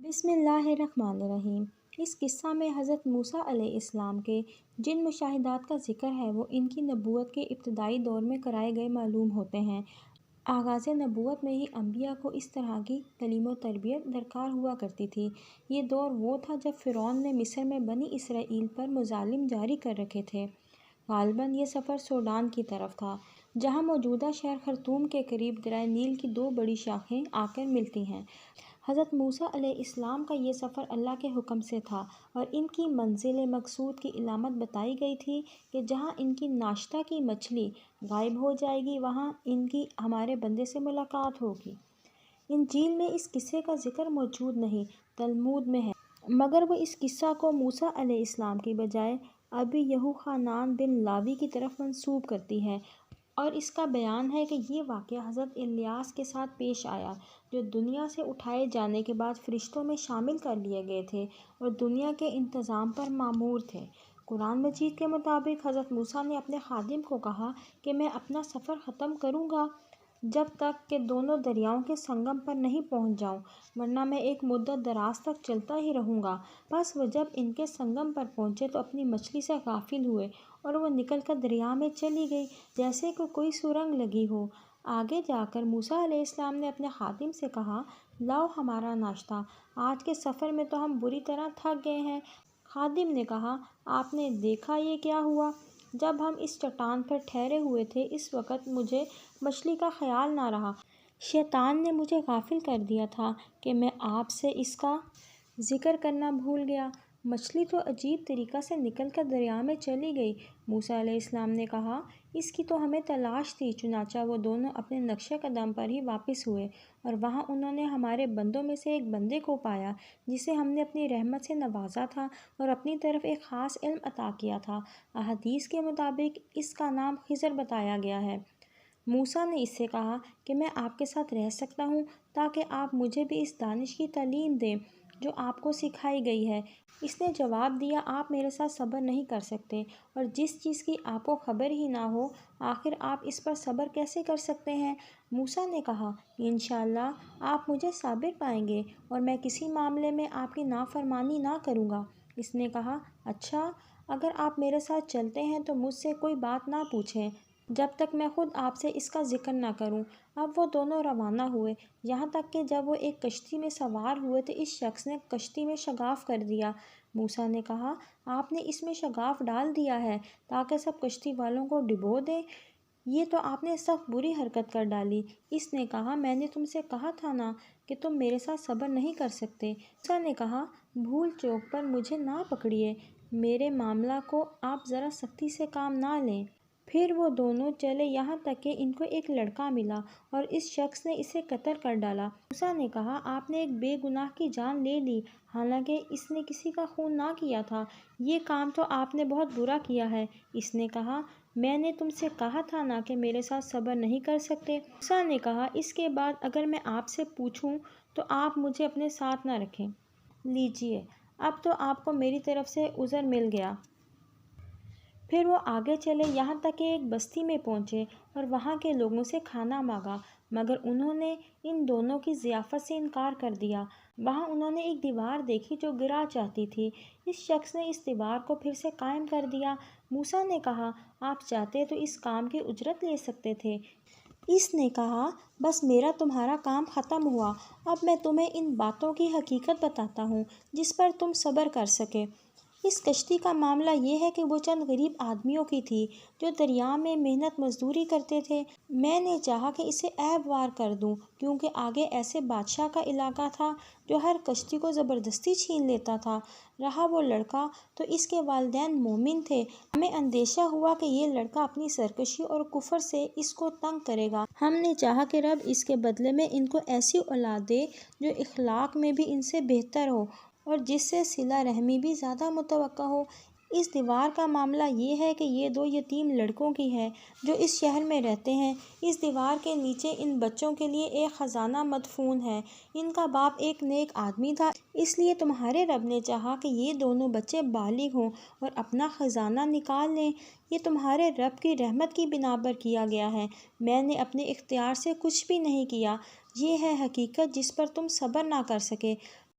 بسم اللہ الرحمن الرحیم۔ اس قصہ میں حضرت موسیٰ علیہ السلام کے جن مشاہدات کا ذکر ہے وہ ان کی نبوت کے ابتدائی دور میں کرائے گئے معلوم ہوتے ہیں۔ آغاز نبوت میں ہی انبیاء کو اس طرح کی تعلیم و تربیت درکار ہوا کرتی تھی۔ یہ دور وہ تھا جب فرعون نے مصر میں بنی اسرائیل پر مظالم جاری کر رکھے تھے۔ غالباً یہ سفر سوڈان کی طرف تھا، جہاں موجودہ شہر خرطوم کے قریب دریائے نیل کی دو بڑی شاخیں آ کر ملتی ہیں۔ حضرت موسیٰ علیہ السلام کا یہ سفر اللہ کے حکم سے تھا اور ان کی منزل مقصود کی علامت بتائی گئی تھی کہ جہاں ان کی ناشتہ کی مچھلی غائب ہو جائے گی وہاں ان کی ہمارے بندے سے ملاقات ہوگی۔ انجیل میں اس قصے کا ذکر موجود نہیں، تلمود میں ہے، مگر وہ اس قصہ کو موسیٰ علیہ السلام کی بجائے ابی یہوخنان بن لاوی کی طرف منسوب کرتی ہے، اور اس کا بیان ہے کہ یہ واقعہ حضرت الیاس کے ساتھ پیش آیا، جو دنیا سے اٹھائے جانے کے بعد فرشتوں میں شامل کر لیے گئے تھے اور دنیا کے انتظام پر مامور تھے۔ قرآن مجید کے مطابق حضرت موسیٰ نے اپنے خادم کو کہا کہ میں اپنا سفر ختم کروں گا جب تک کہ دونوں دریاؤں کے سنگم پر نہیں پہنچ جاؤں، ورنہ میں ایک مدت دراز تک چلتا ہی رہوں گا۔ بس وہ جب ان کے سنگم پر پہنچے تو اپنی مچھلی سے غافل ہوئے اور وہ نکل کر دریا میں چلی گئی جیسے کہ کوئی سرنگ لگی ہو۔ آگے جا کر موسیٰ علیہ السلام نے اپنے خادم سے کہا، لاؤ ہمارا ناشتہ، آج کے سفر میں تو ہم بری طرح تھک گئے ہیں۔ خادم نے کہا، آپ نے دیکھا یہ کیا ہوا؟ جب ہم اس چٹان پر ٹھہرے ہوئے تھے اس وقت مجھے مچھلی کا خیال نہ رہا۔ شیطان نے مجھے غافل کر دیا تھا کہ میں آپ سے اس کا ذکر کرنا بھول گیا۔ مچھلی تو عجیب طریقہ سے نکل کر دریا میں چلی گئی۔ موسیٰ علیہ السلام نے کہا، اس کی تو ہمیں تلاش تھی۔ چنانچہ وہ دونوں اپنے نقش قدم پر ہی واپس ہوئے اور وہاں انہوں نے ہمارے بندوں میں سے ایک بندے کو پایا جسے ہم نے اپنی رحمت سے نوازا تھا اور اپنی طرف ایک خاص علم عطا کیا تھا۔ احادیث کے مطابق اس کا نام خضر بتایا گیا ہے۔ موسیٰ نے اس سے کہا کہ میں آپ کے ساتھ رہ سکتا ہوں تاکہ آپ مجھے بھی اس دانش کی تعلیم دیں جو آپ کو سکھائی گئی ہے۔ اس نے جواب دیا، آپ میرے ساتھ صبر نہیں کر سکتے اور جس چیز کی آپ کو خبر ہی نہ ہو آخر آپ اس پر صبر کیسے کر سکتے ہیں؟ موسیٰ نے کہا، انشاءاللہ آپ مجھے صابر پائیں گے اور میں کسی معاملے میں آپ کی نافرمانی نہ کروں گا۔ اس نے کہا، اچھا، اگر آپ میرے ساتھ چلتے ہیں تو مجھ سے کوئی بات نہ پوچھیں جب تک میں خود آپ سے اس کا ذکر نہ کروں۔ اب وہ دونوں روانہ ہوئے، یہاں تک کہ جب وہ ایک کشتی میں سوار ہوئے تو اس شخص نے کشتی میں شگاف کر دیا۔ موسیٰ نے کہا، آپ نے اس میں شگاف ڈال دیا ہے تاکہ سب کشتی والوں کو ڈبو دے؟ یہ تو آپ نے سخت بری حرکت کر ڈالی۔ اس نے کہا، میں نے تم سے کہا تھا نا کہ تم میرے ساتھ صبر نہیں کر سکتے۔ موسیٰ نے کہا، بھول چوک پر مجھے نہ پکڑیے، میرے معاملہ کو آپ ذرا سختی سے کام نہ لیں۔ پھر وہ دونوں چلے یہاں تک کہ ان کو ایک لڑکا ملا اور اس شخص نے اسے قتل کر ڈالا۔ موسیٰ نے کہا، آپ نے ایک بے گناہ کی جان لے لی حالانکہ اس نے کسی کا خون نہ کیا تھا، یہ کام تو آپ نے بہت برا کیا ہے۔ اس نے کہا، میں نے تم سے کہا تھا نا کہ میرے ساتھ صبر نہیں کر سکتے۔ موسیٰ نے کہا، اس کے بعد اگر میں آپ سے پوچھوں تو آپ مجھے اپنے ساتھ نہ رکھیں۔ لیجیے، اب تو آپ کو میری طرف سے عذر مل گیا۔ پھر وہ آگے چلے یہاں تک کہ ایک بستی میں پہنچے اور وہاں کے لوگوں سے کھانا مانگا، مگر انہوں نے ان دونوں کی ضیافت سے انکار کر دیا۔ وہاں انہوں نے ایک دیوار دیکھی جو گرا چاہتی تھی۔ اس شخص نے اس دیوار کو پھر سے قائم کر دیا۔ موسیٰ نے کہا، آپ چاہتے تو اس کام کی اجرت لے سکتے تھے۔ اس نے کہا، بس میرا تمہارا کام ختم ہوا، اب میں تمہیں ان باتوں کی حقیقت بتاتا ہوں جس پر تم صبر کر سکے۔ اس کشتی کا معاملہ یہ ہے کہ وہ چند غریب آدمیوں کی تھی جو دریا میں محنت مزدوری کرتے تھے۔ میں نے چاہا کہ اسے عیب وار کر دوں کیونکہ آگے ایسے بادشاہ کا علاقہ تھا جو ہر کشتی کو زبردستی چھین لیتا تھا۔ رہا وہ لڑکا تو اس کے والدین مومن تھے۔ ہمیں اندیشہ ہوا کہ یہ لڑکا اپنی سرکشی اور کفر سے اس کو تنگ کرے گا۔ ہم نے چاہا کہ رب اس کے بدلے میں ان کو ایسی اولاد دے جو اخلاق میں بھی ان سے بہتر ہو اور جس سے صلہ رحمی بھی زیادہ متوقع ہو۔ اس دیوار کا معاملہ یہ ہے کہ یہ دو یتیم لڑکوں کی ہے جو اس شہر میں رہتے ہیں۔ اس دیوار کے نیچے ان بچوں کے لیے ایک خزانہ مدفون ہے۔ ان کا باپ ایک نیک آدمی تھا، اس لیے تمہارے رب نے چاہا کہ یہ دونوں بچے بالغ ہوں اور اپنا خزانہ نکال لیں۔ یہ تمہارے رب کی رحمت کی بنا پر کیا گیا ہے، میں نے اپنے اختیار سے کچھ بھی نہیں کیا۔ یہ ہے حقیقت جس پر تم صبر نہ کر سکے۔